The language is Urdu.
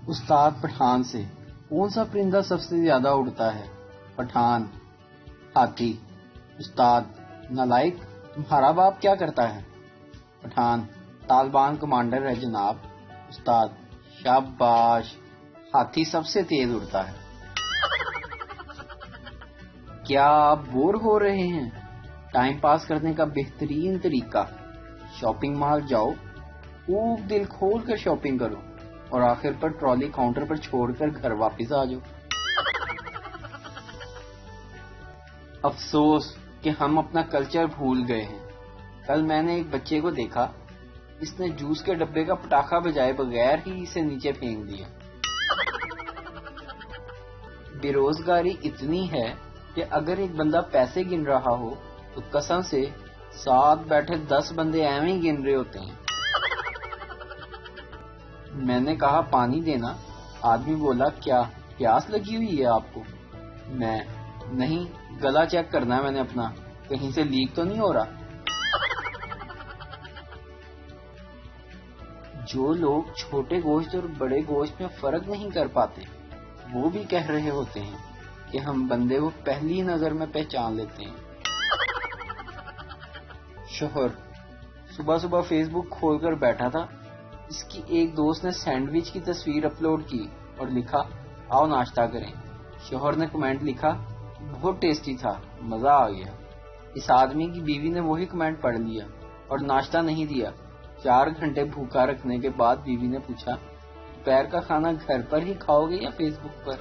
استاد پٹھان سے کون سا پرندہ سب سے زیادہ اڑتا ہے؟ پٹھان: ہاتھی۔ استاد: نالائق، تمہارا باپ کیا کرتا ہے؟ پٹھان: طالبان کمانڈر ہے جناب۔ استاد: شاباش، ہاتھی سب سے تیز اڑتا ہے۔ کیا آپ بور ہو رہے ہیں؟ ٹائم پاس کرنے کا بہترین طریقہ، شاپنگ مال جاؤ، خوب دل کھول کر شاپنگ کرو اور آخر پر ٹرالی کاؤنٹر پر چھوڑ کر گھر واپس آ جاؤ۔ افسوس کہ ہم اپنا کلچر بھول گئے ہیں۔ کل میں نے ایک بچے کو دیکھا، اس نے جوس کے ڈبے کا پٹاخہ بجائے بغیر ہی اسے نیچے پھینک دیا۔ بے روزگاری اتنی ہے کہ اگر ایک بندہ پیسے گن رہا ہو تو قسم سے ساتھ بیٹھے 10 بندے ایویں ہی گن رہے ہوتے ہیں۔ میں نے کہا پانی دینا، آدمی بولا کیا پیاس لگی ہوئی ہے آپ کو؟ میں: نہیں، گلا چیک کرنا ہے میں نے اپنا، کہیں سے لیک تو نہیں ہو رہا۔ جو لوگ چھوٹے گوشت اور بڑے گوشت میں فرق نہیں کر پاتے وہ بھی کہہ رہے ہوتے ہیں کہ ہم بندے کو پہلی نظر میں پہچان لیتے ہیں۔ شوہر: صبح صبح فیس بک کھول کر بیٹھا تھا، اس کی ایک دوست نے سینڈوچ کی تصویر اپلوڈ کی اور لکھا آؤ ناشتہ کریں۔ شوہر نے کمنٹ لکھا بہت ٹیسٹی تھا، مزہ آ گیا۔ اس آدمی کی بیوی نے وہی کمنٹ پڑھ لیا اور ناشتہ نہیں دیا۔ 4 گھنٹے بھوکا رکھنے کے بعد بیوی نے پوچھا دوپہر کا کھانا گھر پر ہی کھاؤ گے یا فیس بک پر؟